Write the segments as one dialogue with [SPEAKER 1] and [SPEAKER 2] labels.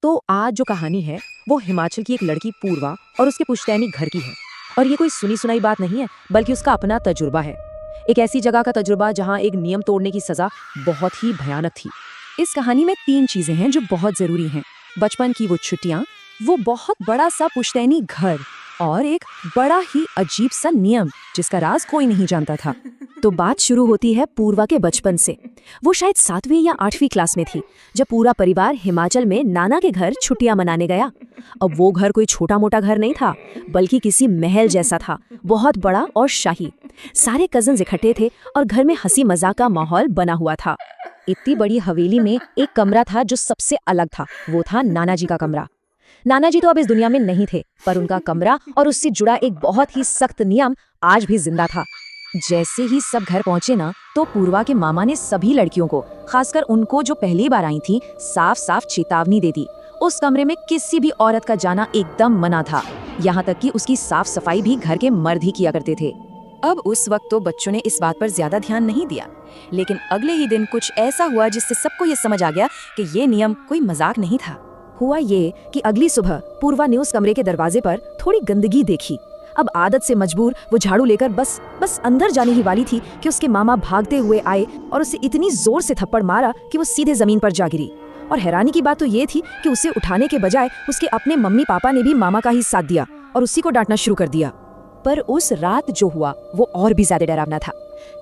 [SPEAKER 1] तो आज जो कहानी है वो हिमाचल की एक लड़की पूर्वा और उसके पुश्तैनी घर की है। और ये कोई सुनी सुनाई बात नहीं है, बल्कि उसका अपना तजुर्बा है। एक ऐसी जगह का तजुर्बा जहाँ एक नियम तोड़ने की सजा बहुत ही भयानक थी। इस कहानी में 3 चीजें हैं जो बहुत जरूरी हैं। बचपन की वो छुट्टियां, वो बहुत बड़ा सा पुश्तैनी घर और एक बड़ा ही अजीब सा नियम जिसका राज कोई नहीं जानता था। तो बात शुरू होती है पूर्वा के बचपन से। वो शायद 7वीं या 8वीं क्लास में थी जब पूरा परिवार हिमाचल में नाना के घर छुट्टियां मनाने गया। अब वो घर कोई छोटा मोटा घर नहीं था, बल्कि किसी महल जैसा था, बहुत बड़ा और शाही। सारे कजन्स इकट्ठे थे और घर में हंसी मजाक का माहौल बना हुआ था। इतनी बड़ी हवेली में एक कमरा था जो सबसे अलग था। वो था नाना जी का कमरा। नाना जी तो अब इस दुनिया में नहीं थे, पर उनका कमरा और उससे जुड़ा एक बहुत ही सख्त नियम आज भी जिंदा था। जैसे ही सब घर पहुंचे ना, तो पूर्वा के मामा ने सभी लड़कियों को, खासकर उनको जो पहली बार आई थी, साफ साफ चेतावनी दे दी। उस कमरे में किसी भी औरत का जाना एकदम मना था। यहाँ तक कि उसकी साफ सफाई भी घर के मर्द ही किया करते थे। अब उस वक्त तो बच्चों ने इस बात पर ज्यादा ध्यान नहीं दिया, लेकिन अगले ही दिन कुछ ऐसा हुआ जिससे सबको ये समझ आ गया कि ये नियम कोई मजाक नहीं था। हुआ ये कि अगली सुबह पूर्वा ने उस कमरे के दरवाजे पर थोड़ी गंदगी देखी। अब आदत से मजबूर वो झाड़ू लेकर बस अंदर जाने ही वाली थी कि उसके मामा भागते हुए आए और उसे इतनी जोर से थप्पड़ मारा कि वो सीधे जमीन पर जा गिरी। और हैरानी की बात तो ये थी कि उसे उठाने के बजाय उसके अपने मम्मी पापा ने भी मामा का ही साथ दिया और उसी को डांटना शुरू कर दिया। पर उस रात जो हुआ वो और भी ज्यादा डरावना था।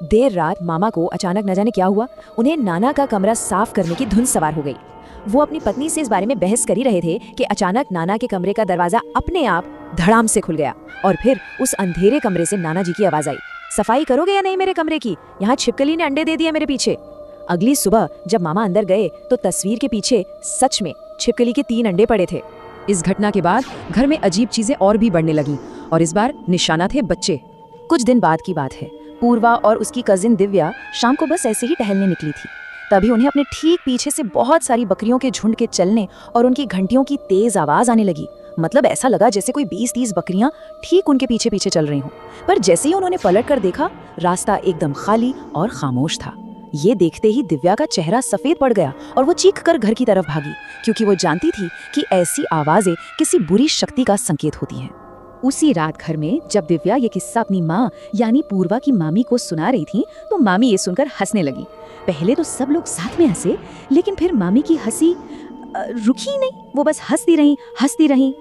[SPEAKER 1] देर रात मामा को अचानक न जाने क्या हुआ, उन्हें नाना का कमरा साफ करने की धुन सवार हो गई। वो अपनी पत्नी से इस बारे में बहस कर ही रहे थे कि अचानक नाना के कमरे का दरवाजा अपने आप धड़ाम से खुल गया और फिर उस अंधेरे कमरे से नाना जी की आवाज आई, सफाई करोगे या नहीं मेरे कमरे की? यहाँ छिपकली ने अंडे दे दिए मेरे पीछे। अगली सुबह जब मामा अंदर गए तो तस्वीर के पीछे सच में छिपकली के 3 अंडे पड़े थे। इस घटना के बाद घर में अजीब चीजें और भी बढ़ने लगी और इस बार निशाना थे बच्चे। कुछ दिन बाद की बात है। पूर्वा और उसकी कजिन दिव्या शाम को बस ऐसे ही टहलने निकली थी। तभी उन्हें अपने ठीक पीछे से बहुत सारी बकरियों के झुंड के चलने और उनकी घंटियों की तेज आवाज आने लगी। मतलब ऐसा लगा जैसे कोई 20-30 बकरियां ठीक उनके पीछे पीछे चल रही हों। पर जैसे ही उन्होंने पलट कर देखा, रास्ता एकदम खाली और खामोश था। ये देखते ही दिव्या का चेहरा सफेद पड़ गया और वो चीख कर घर की तरफ भागी, क्योंकि वो जानती थी कि ऐसी आवाजें किसी बुरी शक्ति का संकेत होती हैं। उसी रात घर में जब दिव्या ये किस्सा अपनी माँ यानी पूर्वा की मामी को सुना रही थी, तो मामी ये सुनकर हंसने लगी। पहले तो सब लोग साथ में हंसे, लेकिन फिर मामी की हंसी रुकी नहीं। वो बस हंसती रही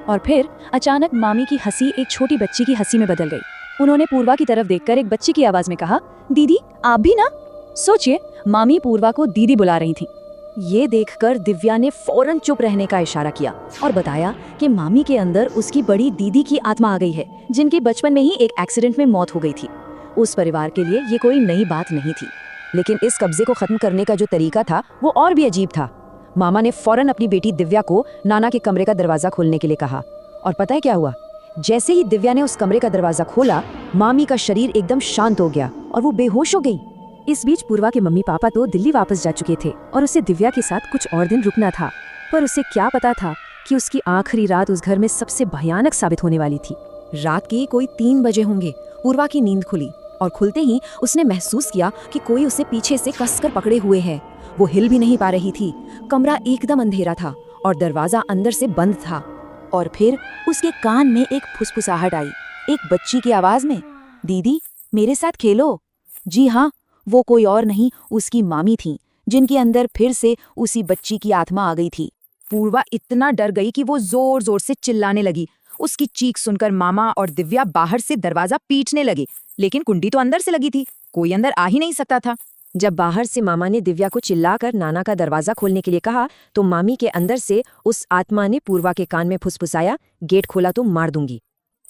[SPEAKER 1] और फिर अचानक मामी की हंसी एक छोटी बच्ची की हंसी में बदल गई। उन्होंने पूर्वा की तरफ देखकर एक बच्ची की आवाज में कहा, दीदी आप भी ना? सोचिए, मामी पूर्वा को दीदी बुला रही थी। ये देखकर दिव्या ने फौरन चुप रहने का इशारा किया और बताया कि मामी के अंदर उसकी बड़ी दीदी की आत्मा आ गई है, जिनकी बचपन में ही एक एक्सीडेंट में मौत हो गई थी। उस परिवार के लिए ये कोई नई बात नहीं थी, लेकिन इस कब्जे को खत्म करने का जो तरीका था वो और भी अजीब था। मामा ने फौरन अपनी बेटी दिव्या को नाना के कमरे का दरवाजा खोलने के लिए कहा और पता है क्या हुआ? जैसे ही दिव्या ने उस कमरे का दरवाजा खोला, मामी का शरीर एकदम शांत हो गया और वो बेहोश हो गई। इस बीच पूर्वा के मम्मी पापा तो दिल्ली वापस जा चुके थे और उसे दिव्या के साथ कुछ और दिन रुकना था। पर उसे क्या पता था कि उसकी आखिरी रात उस घर में सबसे भयानक साबित होने वाली थी। रात के कोई 3 बजे होंगे, पूर्वा की नींद खुली और खुलते ही उसने महसूस किया कि कोई उसे पीछे से कसकर पकड़े हुए है। वो हिल भी नहीं पा रही थी। कमरा एकदम अंधेरा था और दरवाजा अंदर से बंद था। और फिर उसके कान में एक फुसफुसाहट आई, एक बच्ची की आवाज में, दीदी मेरे साथ खेलो। जी हाँ, वो कोई और नहीं, उसकी मामी थी, जिनके अंदर फिर से उसी बच्ची की आत्मा आ गई थी। पूर्वा इतना डर गई कि वो जोर जोर से चिल्लाने लगी। उसकी चीख सुनकर मामा और दिव्या बाहर से दरवाजा पीटने लगे, लेकिन कुंडी तो अंदर से लगी थी, कोई अंदर आ ही नहीं सकता था। जब बाहर से मामा ने दिव्या को चिल्लाकर नाना का दरवाजा खोलने के लिए कहा, तो मामी के अंदर से उस आत्मा ने पूर्वा के कान में फुसफुसाया, गेट खोला तो मार दूंगी।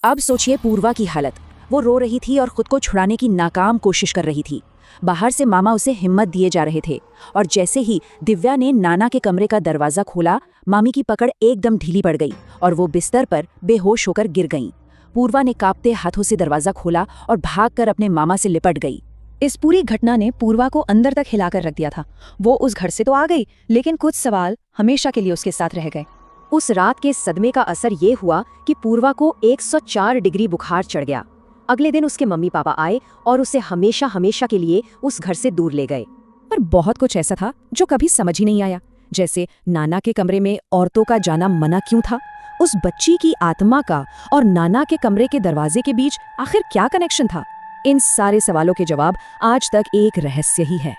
[SPEAKER 1] अब सोचिए पूर्वा की हालत। वो रो रही थी और खुद को छुड़ाने की नाकाम कोशिश कर रही थी। बाहर से मामा उसे हिम्मत दिए जा रहे थे और जैसे ही दिव्या ने नाना के कमरे का दरवाजा खोला, मामी की पकड़ एकदम ढीली पड़ गई और वो बिस्तर पर बेहोश होकर गिर गईं। पूर्वा ने कांपते हाथों से दरवाजा खोला और भागकर अपने मामा से लिपट गई। इस पूरी घटना ने पूर्वा को अंदर तक हिलाकर रख दिया था। वो उस घर से तो आ गई, लेकिन कुछ सवाल हमेशा के लिए उसके साथ रह गए। उस रात के सदमे का असर ये हुआ कि पूर्वा को 104 डिग्री बुखार चढ़ गया। अगले दिन उसके मम्मी पापा आए और उसे हमेशा हमेशा के लिए उस घर से दूर ले गए। पर बहुत कुछ ऐसा था जो कभी समझ ही नहीं आया। जैसे नाना के कमरे में औरतों का जाना मना क्यों था, उस बच्ची की आत्मा का और नाना के कमरे के दरवाजे के बीच आखिर क्या कनेक्शन था। इन सारे सवालों के जवाब आज तक एक रहस्य ही है।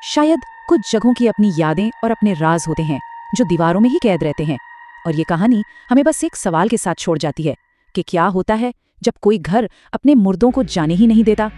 [SPEAKER 2] शायद कुछ जगहों की अपनी यादें और अपने राज होते हैं जो दीवारों में ही कैद रहते हैं। और ये कहानी हमें बस एक सवाल के साथ छोड़ जाती है कि क्या होता है जब कोई घर अपने मुर्दों को जाने ही नहीं देता।